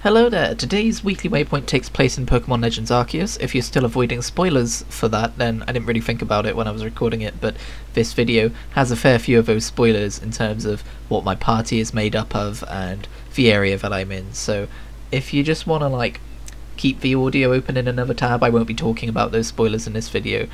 Hello there, today's weekly waypoint takes place in Pokemon Legends Arceus. If you're still avoiding spoilers for that, then I didn't really think about it when I was recording it, but this video has a fair few of those spoilers in terms of what my party is made up of and the area that I'm in. So if you just want to keep the audio open in another tab, I won't be talking about those spoilers in this video.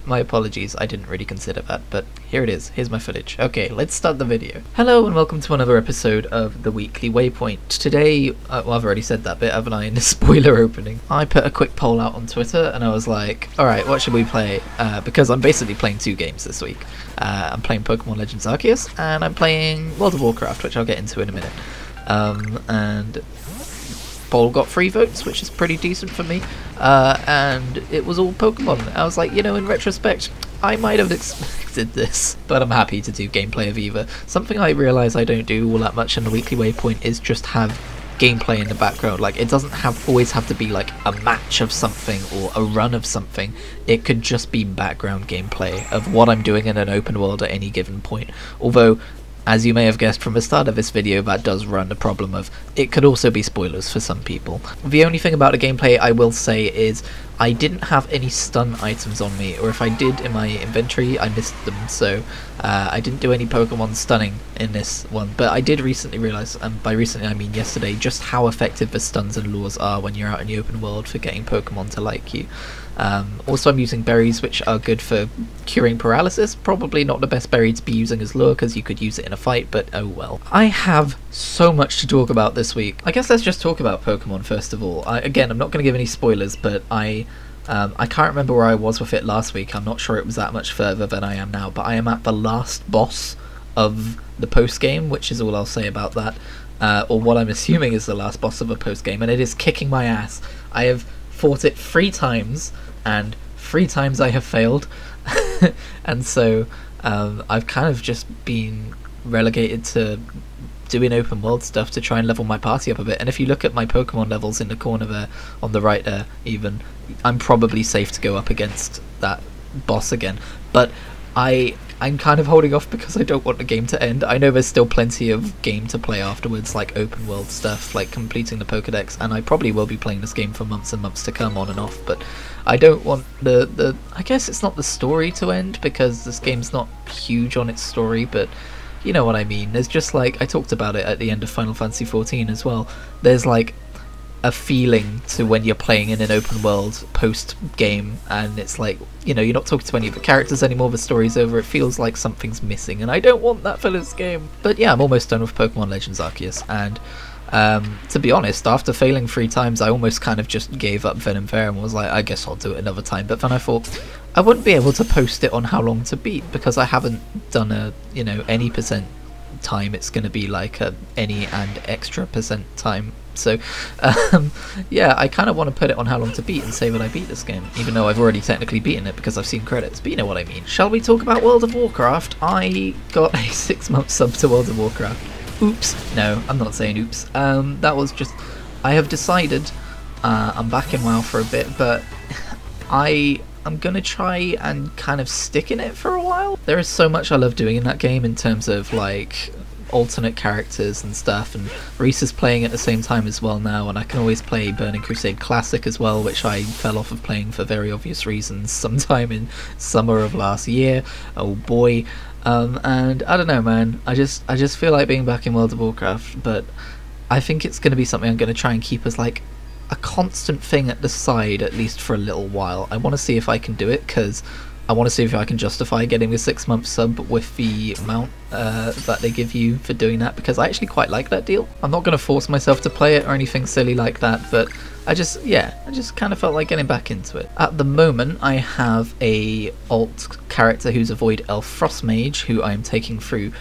My apologies, I didn't really consider that, but here it is, here's my footage. Okay, let's start the video. Hello and welcome to another episode of the Weekly Waypoint. Today, well, I've already said that bit, haven't I, in the spoiler opening. I put a quick poll out on Twitter and I was like, alright, what should we play? Because I'm basically playing two games this week. I'm playing Pokemon Legends Arceus and I'm playing World of Warcraft, which I'll get into in a minute. And poll got 3 votes, which is pretty decent for me, and it was all Pokemon. I was like, you know, in retrospect, I might have expected this, but I'm happy to do gameplay of either. Something I realise I don't do all that much in the Weekly Waypoint is just have gameplay in the background. Like, it doesn't always have to be like a match of something or a run of something. It could just be background gameplay of what I'm doing in an open world at any given point. Although, as you may have guessed from the start of this video, that does run the problem of it could also be spoilers for some people. The only thing about the gameplay I will say is I didn't have any stun items on me, or if I did in my inventory I missed them, so I didn't do any Pokemon stunning in this one. But I did recently realise, and by recently I mean yesterday, just how effective the stuns and lures are when you're out in the open world for getting Pokemon to like you. Also, I'm using berries which are good for curing paralysis. Probably not the best berry to be using as lure because you could use it in a fight, but oh well. I have so much to talk about this week. I guess let's just talk about Pokemon first of all. Again, I'm not going to give any spoilers, but I can't remember where I was with it last week. I'm not sure it was that much further than I am now, but I am at the last boss of the post-game, which is all I'll say about that. Or what I'm assuming is the last boss of a post-game, and it is kicking my ass. I have fought it 3 times, and 3 times I have failed. And so I've kind of just been relegated to doing open world stuff to try and level my party up a bit. And if you look at my Pokemon levels in the corner there, on the right there even, I'm probably safe to go up against that boss again. But I'm kind of holding off because I don't want the game to end. I know there's still plenty of game to play afterwards, like open world stuff, like completing the Pokedex, and I probably will be playing this game for months and months to come, on and off, but I don't want the I guess it's not the story to end, because this game's not huge on its story, but you know what I mean. There's just like, I talked about it at the end of Final Fantasy XIV as well, there's like a feeling to when you're playing in an open world post game, and it's like, you know, you're not talking to any of the characters anymore, the story's over, it feels like something's missing, and I don't want that for this game. But yeah, I'm almost done with Pokemon Legends Arceus, and to be honest, after failing 3 times I almost kind of just gave up then and there and was like, I guess I'll do it another time. But then I thought I wouldn't be able to post it on how long to beat, because I haven't done a, you know, any percent time. It's going to be like a any and extra percent time. So yeah, I kind of want to put it on how long to beat and say that I beat this game, even though I've already technically beaten it because I've seen credits, but you know what I mean. Shall we talk about World of Warcraft? I got a 6-month sub to World of Warcraft. Oops. No, I'm not saying oops. That was just, I have decided I'm back in WoW for a bit, but I'm gonna try and kind of stick in it for a while. There is so much I love doing in that game in terms of like alternate characters and stuff, and Reese is playing at the same time as well now, and I can always play Burning Crusade Classic as well, which I fell off of playing for very obvious reasons sometime in summer of last year. Oh boy. And I don't know, man, I just feel like being back in World of Warcraft, but I think it's going to be something I'm going to try and keep as like a constant thing at the side, at least for a little while. I want to see if I can do it, because I want to see if I can justify getting the 6-month sub with the amount that they give you for doing that, because I actually quite like that deal. I'm not going to force myself to play it or anything silly like that, but I just kind of felt like getting back into it. At the moment, I have a alt character who's a Void Elf Frost Mage, who I am taking through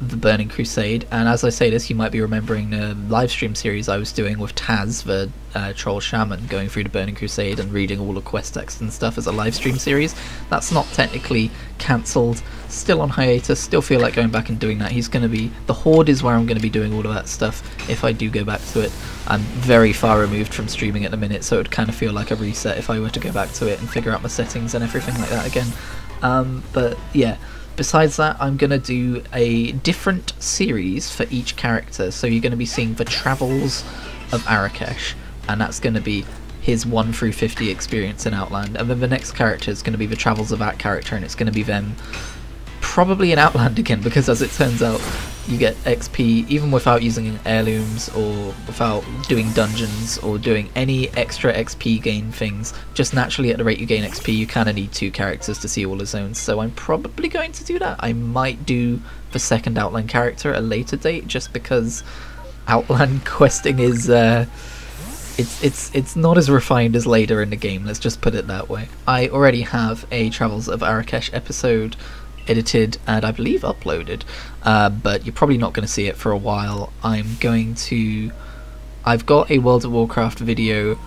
the Burning Crusade, and as I say this, you might be remembering the live stream series I was doing with Taz, the troll shaman, going through the Burning Crusade and reading all the quest text and stuff as a live stream series. That's not technically cancelled, still on hiatus, still feel like going back and doing that. He's going to be, the Horde is where I'm going to be doing all of that stuff if I do go back to it. I'm very far removed from streaming at the minute, so it would kind of feel like a reset if I were to go back to it and figure out my settings and everything like that again. But yeah, Besides that, I'm going to do a different series for each character. So you're going to be seeing the Travels of Arceus, and that's going to be his 1 through 50 experience in Outland. And then the next character is going to be the Travels of that character, and it's going to be them probably in Outland again, because as it turns out, you get XP even without using heirlooms or without doing dungeons or doing any extra XP gain things. Just naturally at the rate you gain XP, you kind of need 2 characters to see all the zones, so I'm probably going to do that. I might do the second Outland character at a later date, just because Outland questing is it's not as refined as later in the game, let's just put it that way. I already have a Travels of Arceus episode edited and I believe uploaded, but you're probably not going to see it for a while. I've got a World of Warcraft video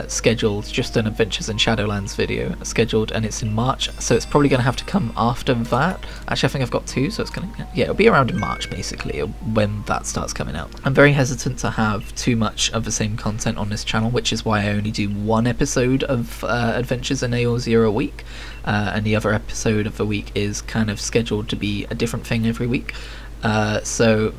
scheduled, just an Adventures in Shadowlands video scheduled, and it's in March, so it's probably going to have to come after that. Actually, I think I've got 2, so it's going to, yeah, it'll be around in March basically when that starts coming out. I'm very hesitant to have too much of the same content on this channel, which is why I only do 1 episode of Adventures in AO0 a week, and the other episode of the week is kind of scheduled to be a different thing every week. So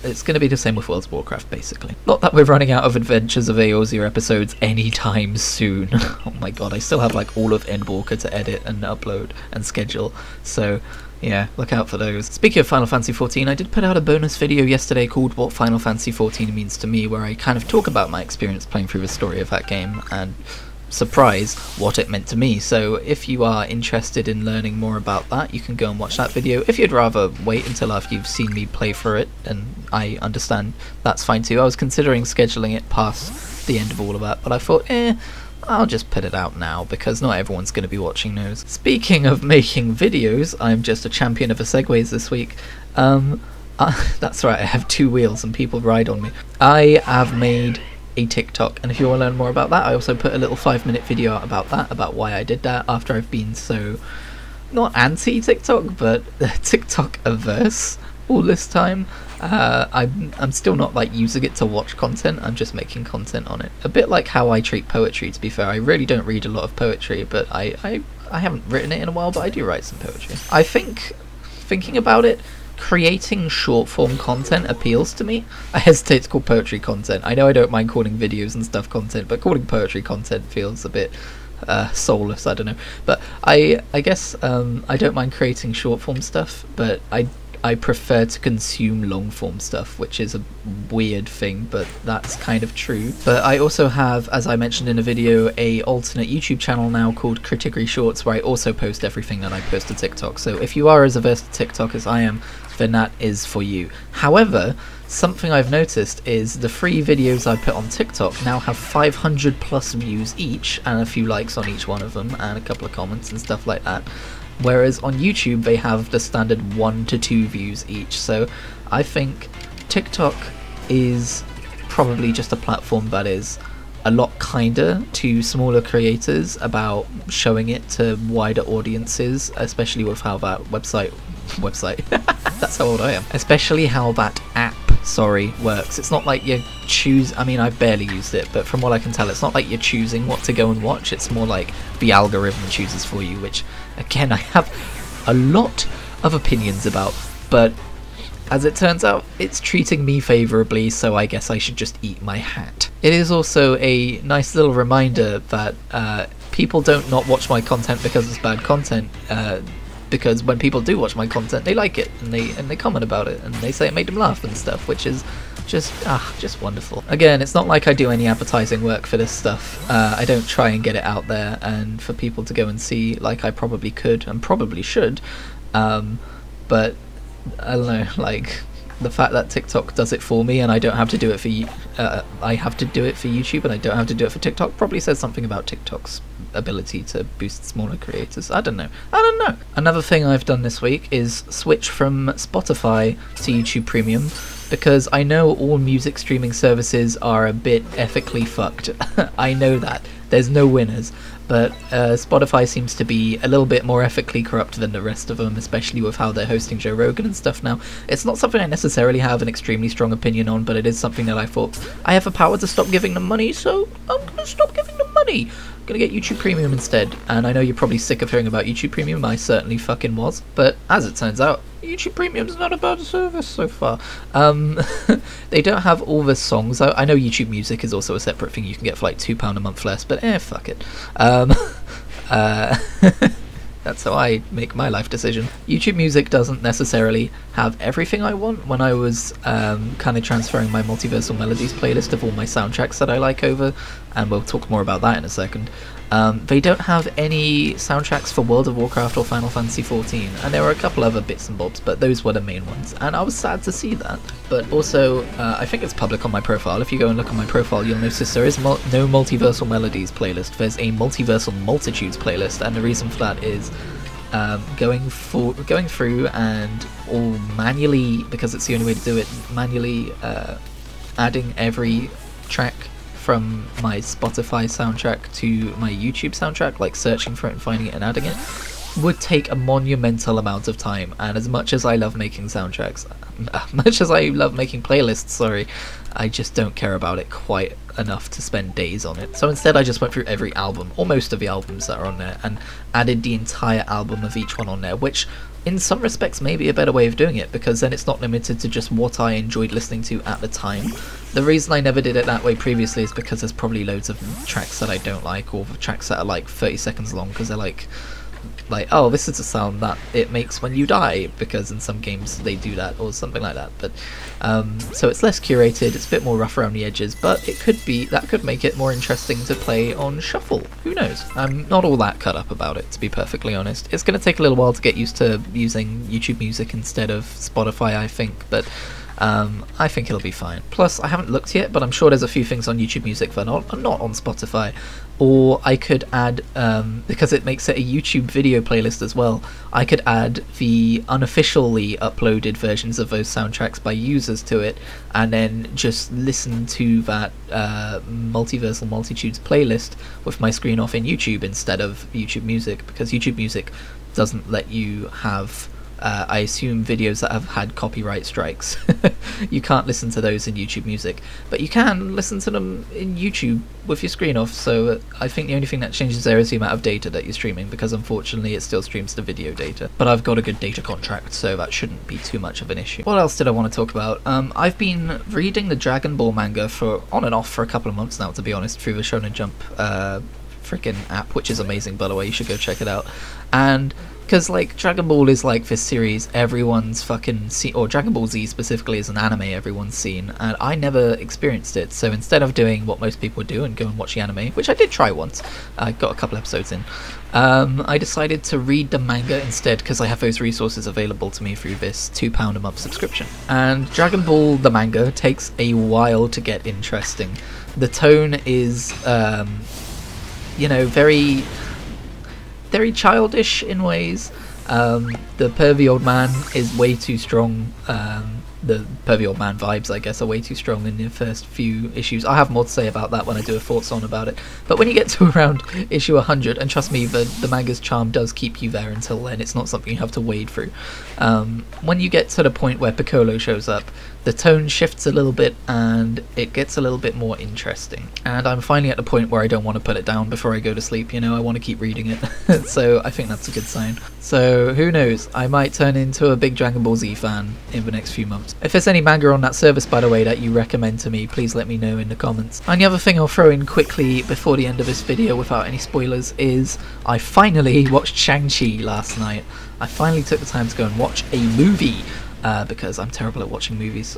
it's going to be the same with World of Warcraft, basically. Not that we're running out of Adventures of AO0 episodes anytime soon. Oh my god, I still have like all of Endwalker to edit and upload and schedule, so yeah, look out for those. Speaking of Final Fantasy XIV, I did put out a bonus video yesterday called What Final Fantasy XIV Means to Me, where I kind of talk about my experience playing through the story of that game and surprise what it meant to me. So if you are interested in learning more about that, you can go and watch that video. If you'd rather wait until after you've seen me play through it, and I understand, that's fine too. I was considering scheduling it past the end of all of that, but I thought, I'll just put it out now, because not everyone's going to be watching those. Speaking of making videos, I'm just a champion of the segues this week. That's right, I have 2 wheels and people ride on me. I have made a TikTok, and if you want to learn more about that, I also put a little 5-minute video out about that, about why I did that after I've been so, not anti-TikTok, but TikTok averse all this time. I'm still not like using it to watch content, I'm just making content on it. A bit like how I treat poetry, to be fair. I really don't read a lot of poetry, but I haven't written it in a while, but I do write some poetry. I think, thinking about it, creating short form content appeals to me. I hesitate to call poetry content. I know I don't mind calling videos and stuff content, but calling poetry content feels a bit soulless, I don't know. But I guess I don't mind creating short form stuff, but I prefer to consume long form stuff, which is a weird thing, but that's kind of true. But I also have, as I mentioned in a video, a alternate YouTube channel now called Kritigri Shorts, where I also post everything that I post to TikTok. So if you are as averse to TikTok as I am, then that is for you. However, something I've noticed is the 3 videos I put on TikTok now have 500 plus views each, and a few likes on each one of them, and a couple of comments and stuff like that. Whereas on YouTube they have the standard 1 to 2 views each. So I think TikTok is probably just a platform that is a lot kinder to smaller creators about showing it to wider audiences, especially with how that website that's how old I am, especially how that app works. It's not like you choose, I mean, I've barely used it, but from what I can tell, it's not like you're choosing what to go and watch. It's more like the algorithm chooses for you, which again I have a lot of opinions about, but as it turns out, it's treating me favourably, so I guess I should just eat my hat. It is also a nice little reminder that people don't not watch my content because it's bad content, because when people do watch my content, they like it, and they comment about it, and they say it made them laugh and stuff, which is just wonderful. Again, it's not like I do any advertising work for this stuff. I don't try and get it out there and for people to go and see like I probably could and probably should, but I don't know, like the fact that TikTok does it for me and I don't have to do it for I have to do it for YouTube and I don't have to do it for TikTok probably says something about TikTok's ability to boost smaller creators. I don't know. Another thing I've done this week is switch from Spotify to YouTube Premium, because I know all music streaming services are a bit ethically fucked. I know that. There's no winners. But Spotify seems to be a little bit more ethically corrupt than the rest of them, especially with how they're hosting Joe Rogan and stuff now. It's not something I necessarily have an extremely strong opinion on, but it is something that I thought I have the power to stop giving them money, so I'm going to stop giving them money. gonna get YouTube Premium instead. And I know you're probably sick of hearing about YouTube Premium, I certainly fucking was, but as it turns out, YouTube Premium's not a bad service so far. They don't have all the songs. I know YouTube Music is also a separate thing you can get for like £2 a month less, but fuck it. That's how I make my life decision. YouTube Music doesn't necessarily have everything I want. When I was kind of transferring my Multiversal Melodies playlist of all my soundtracks that I like over, and we'll talk more about that in a second, they don't have any soundtracks for World of Warcraft or Final Fantasy XIV, and there were a couple other bits and bobs, but those were the main ones, and I was sad to see that. But also, I think it's public on my profile. If you go and look on my profile, you'll notice there is no Multiversal Melodies playlist. There's a Multiversal Multitudes playlist, and the reason for that is going through and all manually, because it's the only way to do it, manually adding every track from my Spotify soundtrack to my YouTube soundtrack, like searching for it and finding it and adding it, would take a monumental amount of time. And as much as I love making soundtracks, much as I love making playlists, sorry, I just don't care about it quite enough to spend days on it. So instead I just went through every album, or most of the albums that are on there, and added the entire album of each one on there, which in some respects may be a better way of doing it, because then it's not limited to just what I enjoyed listening to at the time. The reason I never did it that way previously is because there's probably loads of tracks that I don't like, or tracks that are like 30 seconds long, because they're like, oh, this is a sound that it makes when you die, because in some games they do that, or something like that. But so it's less curated, it's a bit more rough around the edges, but that could make it more interesting to play on shuffle. Who knows? I'm not all that cut up about it, to be perfectly honest. It's going to take a little while to get used to using YouTube Music instead of Spotify, I think, but I think it'll be fine. Plus, I haven't looked yet, but I'm sure there's a few things on YouTube Music that are not on Spotify. Or I could add, because it makes it a YouTube video playlist as well, I could add the unofficially uploaded versions of those soundtracks by users to it, and then just listen to that Multiversal Multitudes playlist with my screen off in YouTube instead of YouTube Music, because YouTube Music doesn't let you have I assume videos that have had copyright strikes. You can't listen to those in YouTube Music, but you can listen to them in YouTube with your screen off, so I think the only thing that changes there is the amount of data that you're streaming, because unfortunately it still streams the video data. But I've got a good data contract, so that shouldn't be too much of an issue. What else did I want to talk about? I've been reading the Dragon Ball manga on and off for a couple of months now, to be honest, through the Shonen Jump freaking app, which is amazing, by the way. You should go check it out. And because, like, Dragon Ball is like this series everyone's fucking seen, or Dragon Ball Z specifically is an anime everyone's seen, and I never experienced it. So instead of doing what most people do and go and watch the anime, which I did try once, I got a couple episodes in, I decided to read the manga instead, because I have those resources available to me through this £2 a month subscription. And Dragon Ball, the manga, takes a while to get interesting. The tone is, you know, very childish in ways. The pervy old man is way too strong. The pervy old man vibes, I guess, are way too strong in the first few issues. I have more to say about that when I do a thoughts on about it. But when you get to around issue 100, and trust me, the manga's charm does keep you there until then. It's not something you have to wade through. When you get to the point where Piccolo shows up, the tone shifts a little bit and it gets a little bit more interesting. And I'm finally at the point where I don't want to put it down before I go to sleep, you know, I want to keep reading it. So I think that's a good sign. So who knows, I might turn into a big Dragon Ball Z fan in the next few months. If there's any manga on that service, by the way, that you recommend to me, please let me know in the comments. And the other thing I'll throw in quickly before the end of this video without any spoilers is I finally watched Shang-Chi last night. I finally took the time to go and watch a movie. Because I'm terrible at watching movies.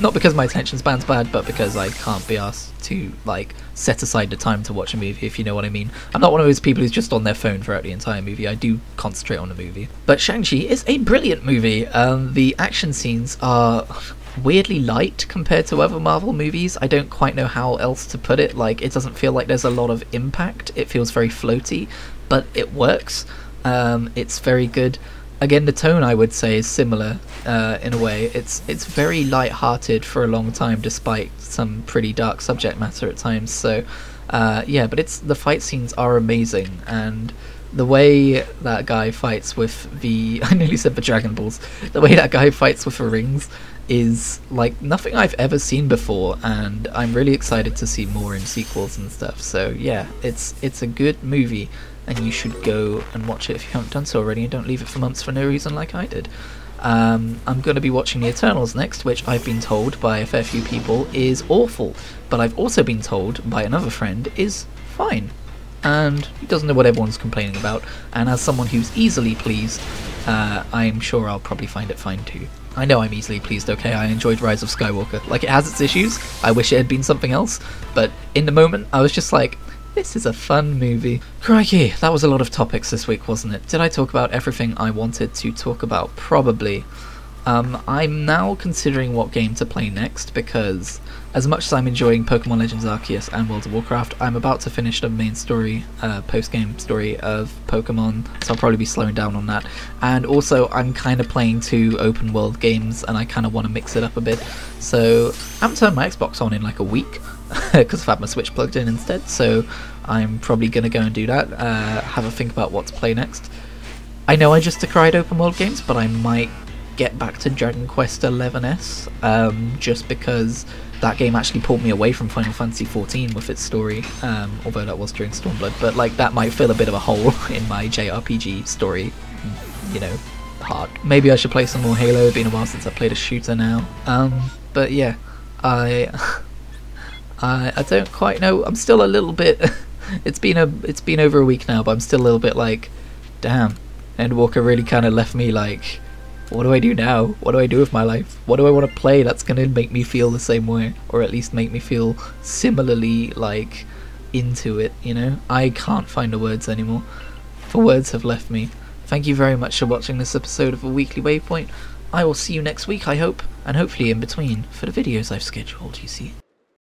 Not because my attention span's bad, but because I can't be asked to, like, set aside the time to watch a movie, if you know what I mean. I'm not one of those people who's just on their phone throughout the entire movie. I do concentrate on the movie. But Shang-Chi is a brilliant movie. The action scenes are weirdly light compared to other Marvel movies. I don't quite know how else to put it. Like, it doesn't feel like there's a lot of impact. It feels very floaty, but it works. It's very good. Again, the tone, I would say, is similar in a way. It's very light-hearted for a long time, despite some pretty dark subject matter at times. So, yeah, but the fight scenes are amazing, and the way that guy fights with the... I nearly said the Dragon Balls. The way that guy fights with the rings is like nothing I've ever seen before, and I'm really excited to see more in sequels and stuff. So yeah, it's a good movie, and you should go and watch it if you haven't done so already, and don't leave it for months for no reason like I did. I'm going to be watching The Eternals next, which I've been told by a fair few people is awful, but I've also been told by another friend is fine, and he doesn't know what everyone's complaining about, and as someone who's easily pleased, I'm sure I'll probably find it fine too. I know I'm easily pleased, okay? I enjoyed Rise of Skywalker. Like, it has its issues, I wish it had been something else, but in the moment I was just like, this is a fun movie. Crikey, that was a lot of topics this week, wasn't it? Did I talk about everything I wanted to talk about? Probably. I'm now considering what game to play next, because as much as I'm enjoying Pokemon Legends Arceus and World of Warcraft, I'm about to finish the main story, post-game story of Pokemon, so I'll probably be slowing down on that. And also, I'm kind of playing 2 open world games, and I kind of want to mix it up a bit. So, I haven't turned my Xbox on in like a week, because I've had my Switch plugged in instead, so I'm probably going to go and do that, have a think about what to play next. I know I just decried open world games, but I might get back to Dragon Quest XI's, just because that game actually pulled me away from Final Fantasy XIV with its story, although that was during Stormblood, but like that might fill a bit of a hole in my JRPG story, you know, part. Maybe I should play some more Halo. It's been a while since I played a shooter now, but yeah, I don't quite know. I'm still a little bit it's been over a week now, but I'm still a little bit like, damn, Endwalker really kind of left me like, what do I do now? What do I do with my life? What do I want to play that's going to make me feel the same way? Or at least make me feel similarly, like, into it, you know? I can't find the words anymore. The words have left me. Thank you very much for watching this episode of A Weekly Waypoint. I will see you next week, I hope, and hopefully in between, for the videos I've scheduled, you see.